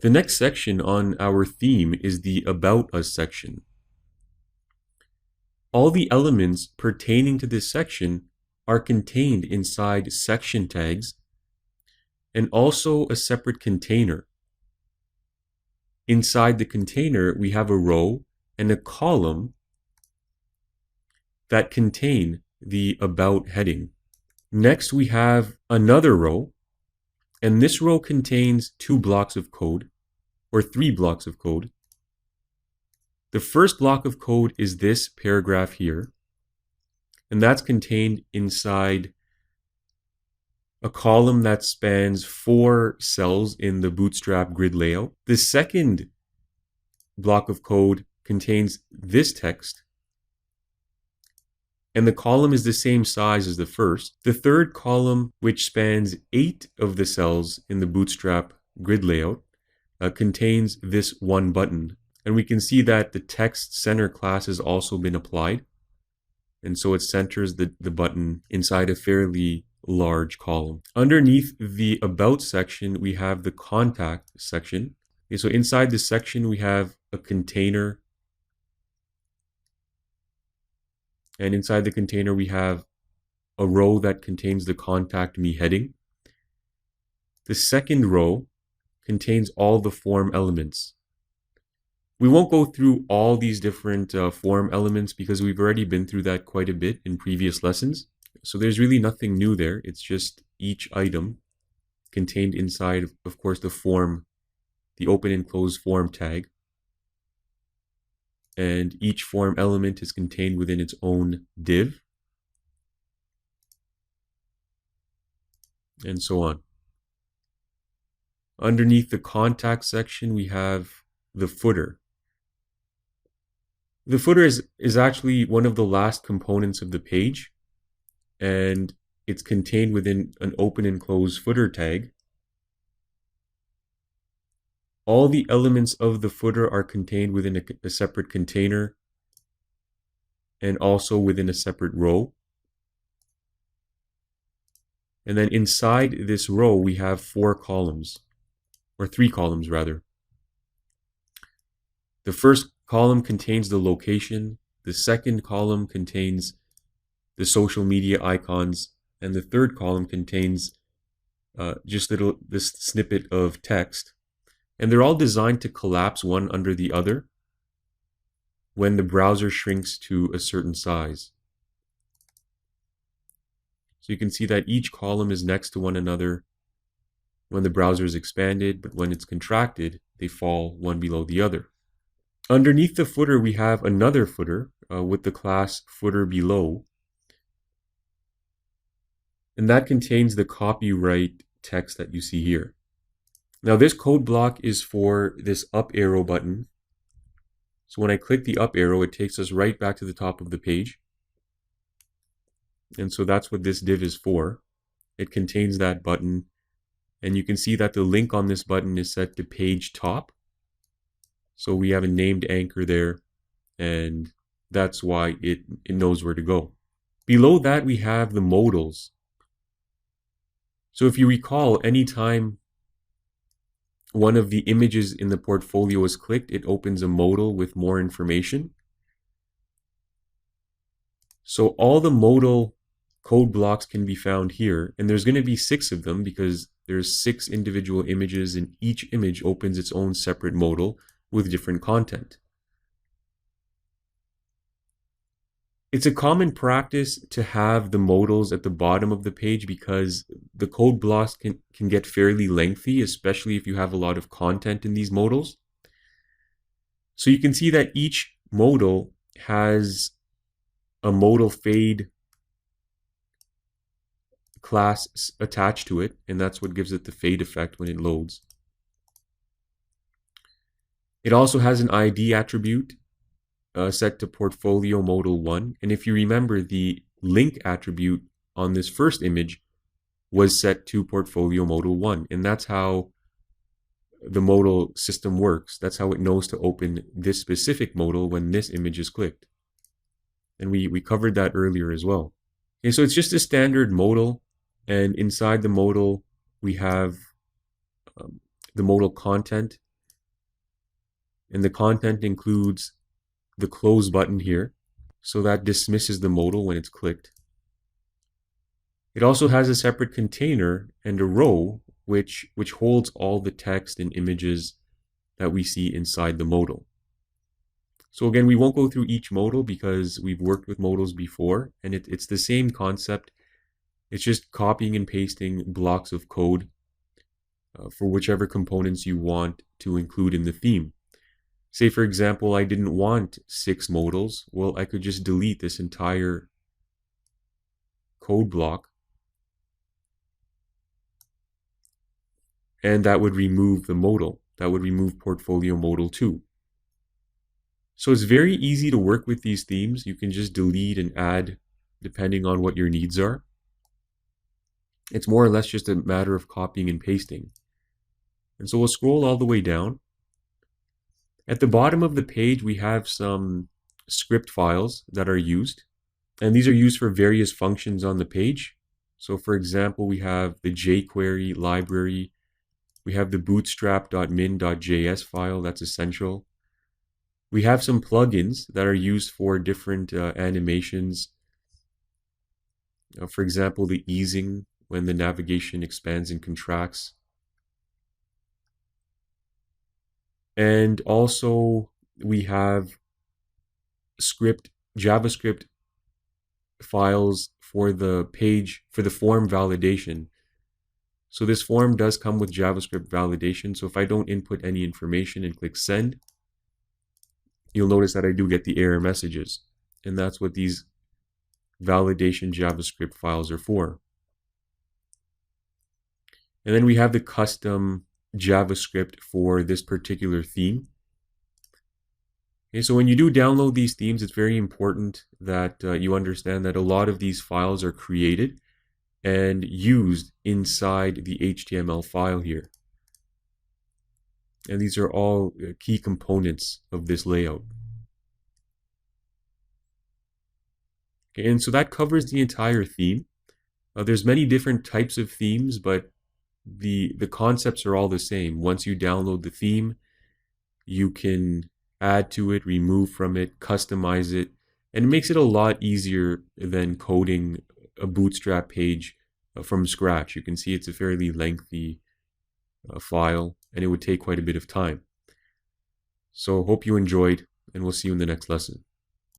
The next section on our theme is the About Us section. All the elements pertaining to this section are contained inside section tags and also a separate container. Inside the container, we have a row and a column that contain the About heading. Next, we have another row, and this row contains 2 blocks of code, or 3 blocks of code. The first block of code is this paragraph here, and that's contained inside a column that spans 4 cells in the Bootstrap grid layout. The second block of code contains this text, and the column is the same size as the first. The third column, which spans 8 of the cells in the Bootstrap grid layout, contains this one button. And we can see that the text center class has also been applied. And so it centers the button inside a fairly large column. Underneath the About section, we have the Contact section. Okay, so inside this section, we have a container. And inside the container, we have a row that contains the Contact Me heading. The second row contains all the form elements. We won't go through all these different form elements because we've already been through that quite a bit in previous lessons. So there's really nothing new there. It's just each item contained inside, of course, the form, the open and close form tag. And each form element is contained within its own div. And so on. Underneath the Contact section, we have the footer. The footer is actually one of the last components of the page, and it's contained within an open and close footer tag. All the elements of the footer are contained within a separate container and also within a separate row. And then inside this row, we have 4 columns, or 3 columns rather. The first column contains the location, the second column contains the social media icons, and the third column contains just this snippet of text. And they're all designed to collapse one under the other when the browser shrinks to a certain size. So you can see that each column is next to one another when the browser is expanded, but when it's contracted, they fall one below the other. Underneath the footer, we have another footer with the class footer below. And that contains the copyright text that you see here. Now this code block is for this up arrow button. So when I click the up arrow, it takes us right back to the top of the page. And so that's what this div is for. It contains that button. And you can see that the link on this button is set to page top. So we have a named anchor there, and that's why it knows where to go. Below that, we have the modals. So if you recall, anytime one of the images in the portfolio is clicked, it opens a modal with more information. So all the modal code blocks can be found here, and there's going to be 6 of them because there's 6 individual images, and each image opens its own separate modal with different content. It's a common practice to have the modals at the bottom of the page because the code blocks can get fairly lengthy, especially if you have a lot of content in these modals. So you can see that each modal has a modal fade class attached to it, and that's what gives it the fade effect when it loads. It also has an ID attribute set to portfolio modal 1. And if you remember, the link attribute on this first image was set to portfolio modal 1. And that's how the modal system works. That's how it knows to open this specific modal when this image is clicked. And we covered that earlier as well. Okay, so it's just a standard modal. And inside the modal, we have the modal content. And the content includes the close button here, so that dismisses the modal when it's clicked. It also has a separate container and a row which holds all the text and images that we see inside the modal. So again, we won't go through each modal because we've worked with modals before, and it's the same concept. It's just copying and pasting blocks of code for whichever components you want to include in the theme. Say, for example, I didn't want 6 modals. Well, I could just delete this entire code block, and that would remove the modal. That would remove portfolio modal 2. So it's very easy to work with these themes. You can just delete and add depending on what your needs are. It's more or less just a matter of copying and pasting. And so we'll scroll all the way down. At the bottom of the page, we have some script files that are used. And these are used for various functions on the page. So for example, we have the jQuery library. We have the bootstrap.min.js file, that's essential. We have some plugins that are used for different animations. For example, the easing when the navigation expands and contracts. And also we have JavaScript files for the page, for the form validation. So this form does come with JavaScript validation. So if I don't input any information and click send, you'll notice that I do get the error messages. And that's what these validation JavaScript files are for. And then we have the custom JavaScript for this particular theme. Okay, so when you do download these themes, it's very important that you understand that a lot of these files are created and used inside the HTML file here. And these are all key components of this layout. Okay, and so that covers the entire theme. There's many different types of themes, but the concepts are all the same. Once you download the theme, you can add to it, remove from it, customize it, and it makes it a lot easier than coding a Bootstrap page from scratch. You can see it's a fairly lengthy file, and it would take quite a bit of time. So hope you enjoyed, and we'll see you in the next lesson.